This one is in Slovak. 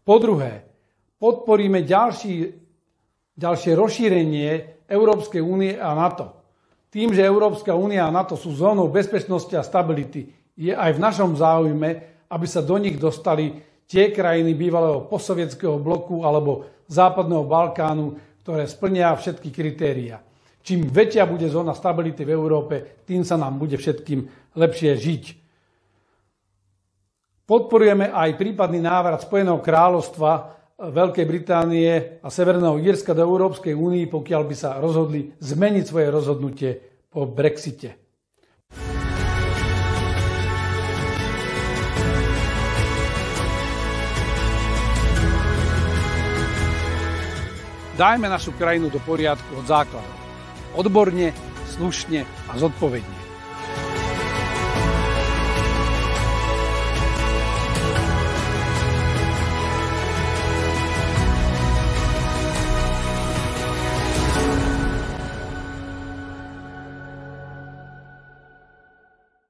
Po druhé, podporíme ďalšie rozšírenie Európskej únie a NATO. Tým, že Európska únia a NATO sú zónou bezpečnosti a stability, je aj v našom záujme, aby sa do nich dostali tie krajiny bývalého postsovietskeho bloku alebo západného Balkánu, ktoré splnia všetky kritériá. Čím väčšia bude zóna stability v Európe, tým sa nám bude všetkým lepšie žiť. Podporujeme aj prípadný návrat Spojeného kráľovstva, Veľkej Británie a Severného Írska do Európskej únie, pokiaľ by sa rozhodli zmeniť svoje rozhodnutie po Brexite. Dajme našu krajinu do poriadku od základov. Odborne, slušne a zodpovedne.